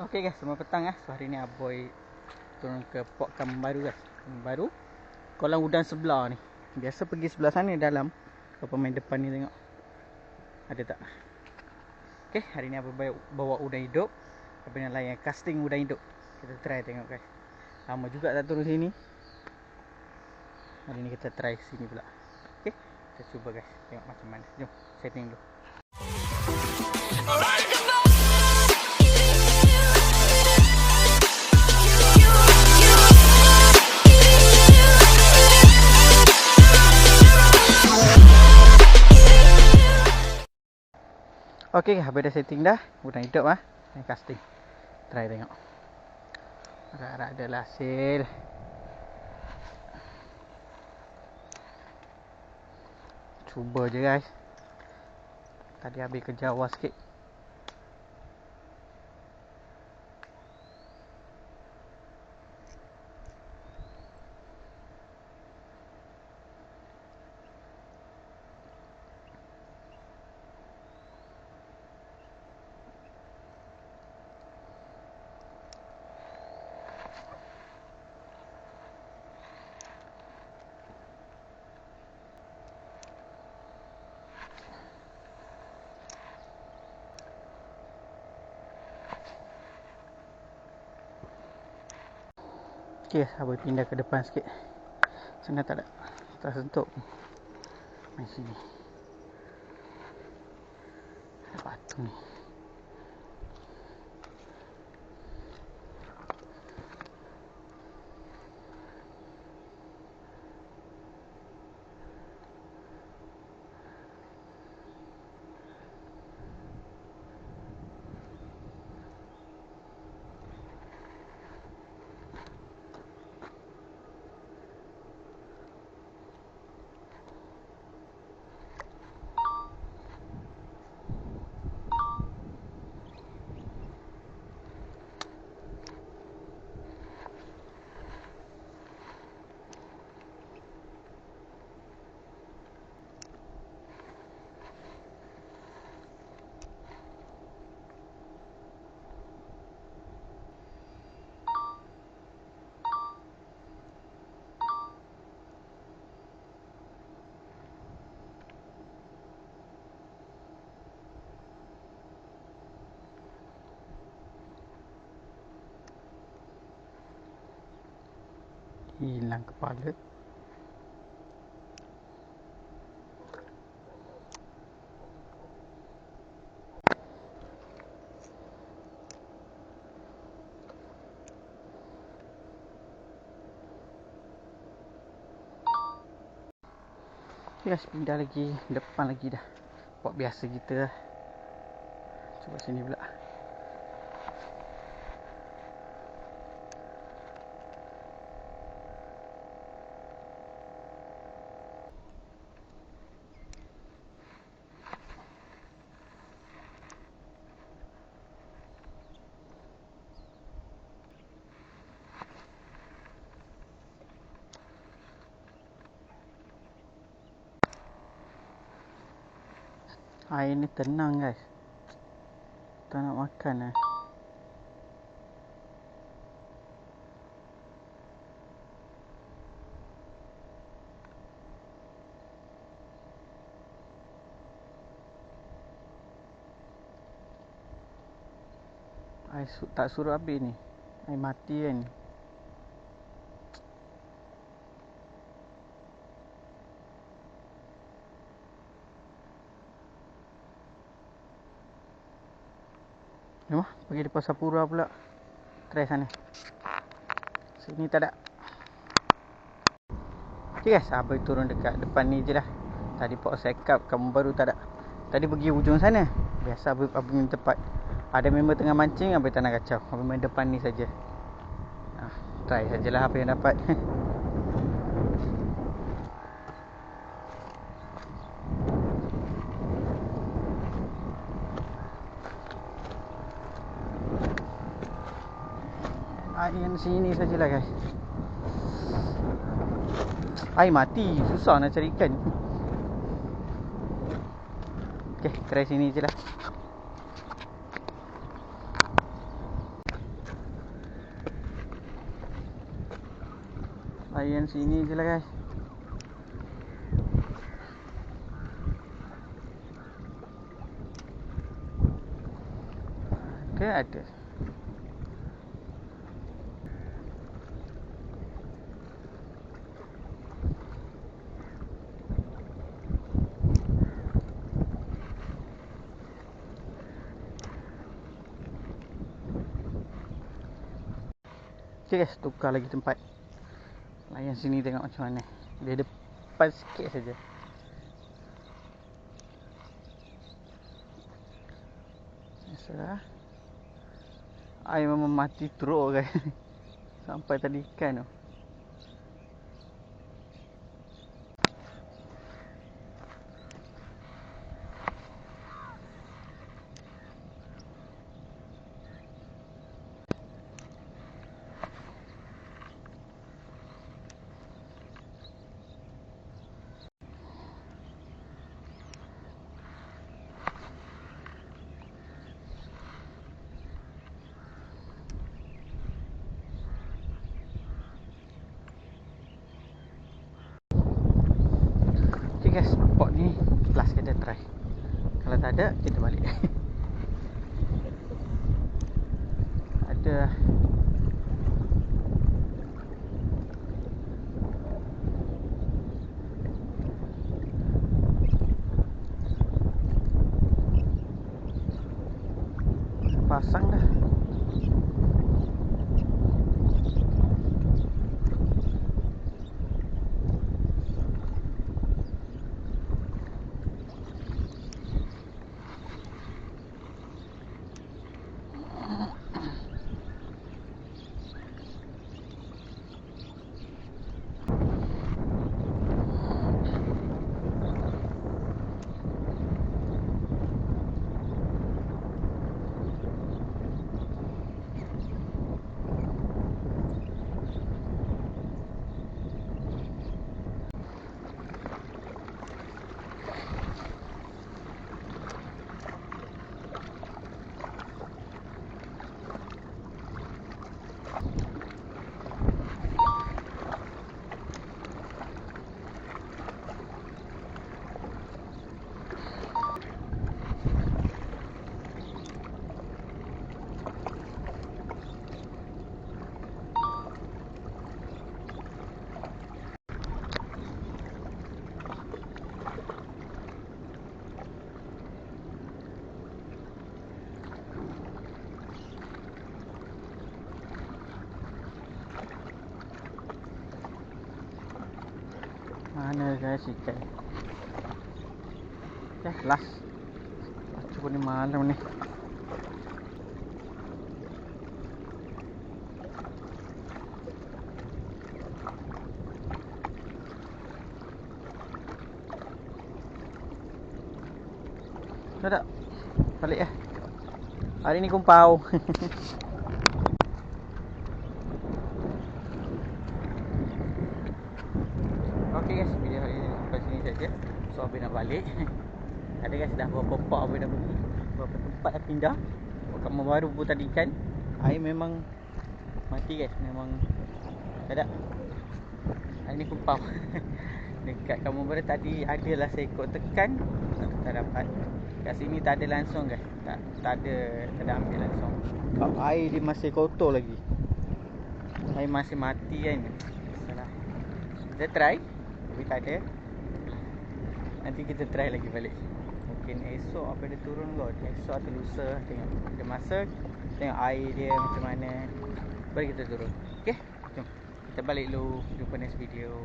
Okey guys, selamat petang So hari ni Aboy turun ke port Kampung Baru guys. Kampung Baru, kolam udang sebelah ni. Biasa pergi sebelah sana dalam. Kau pemain depan ni tengok. Ada tak? Okey, hari ni Aboy bawa udang hidup. Apa yang lain, casting udang hidup. Kita try tengok guys. Lama juga tak turun sini. Hari ni kita try sini pula. Okey, kita cuba guys. Tengok macam mana. Jom, setting dulu. Okey, habis dah setting dah. Udang hidup Yang casting. Try tengok. Harap-harap adalah hasil. Cuba je guys. Tadi habis kerja awal sikit. Okey, Aboy pindah ke depan sikit. Sana tak ada. Tak sentuh. Main sini. Ada batu ni. Hilang kepala. Guys, pindah lagi. Depan lagi dah. Buat biasa kita lah. Cuba sini pula. Air ni tenang guys. Tak nak makan Air tak suruh habis ni. Air mati kan. Jom pergi depan Sapura pula. Try sana. Sini tak ada. Okay guys, Aboy turun dekat depan ni je lah. Tadi port Sekap Kampung Baru tak ada. Tadi pergi ujung sana. Biasa Aboy main tempat. Ada member tengah mancing, Aboy tak nak kacau. Aboy main depan ni saja. Try sajalah apa yang dapat. Air sini sajalah guys. Air mati, susah nak cari ikan. Okay, try sini je lah. Layan sini je lah guys. Ada. Okay guys, tukar lagi tempat. Layan sini tengok macam mana. Dia depan sikit saja. Biasalah. Air memang mati teruk guys. Sampai tadi ikan tu. Okay guys, spot ni last kita try. Kalau tak ada, kita balik. Ada. Pasang dah. Mana guys ikan? Ya, last. Cuba ni malam ni. Dah. Balik ya. Hari ni kumpau. Okay guys, video hari ni sampai sini saja. So Abang nak balik. Ada guys, dah berapa pak Abang dah pergi. Berapa tempat dah pindah. Kamar baru pun tadi ikan. Air memang mati guys. Memang tak ada. Hari ni kumpau. Dekat kamar baru tadi adalah seekor tekan. Tak dapat. Kat sini tak ada langsung guys. Tak ada ambil langsung. Sebab air dia masih kotor lagi. Air masih mati kan. Salah. Kita try. Tapi tak ada. Nanti kita try lagi balik. Mungkin esok apa dia turun kot. Esok atau lusa. Tengok ada masa. Tengok air dia macam mana. Baru kita turun. Okay, jom kita balik dulu. Jumpa next video.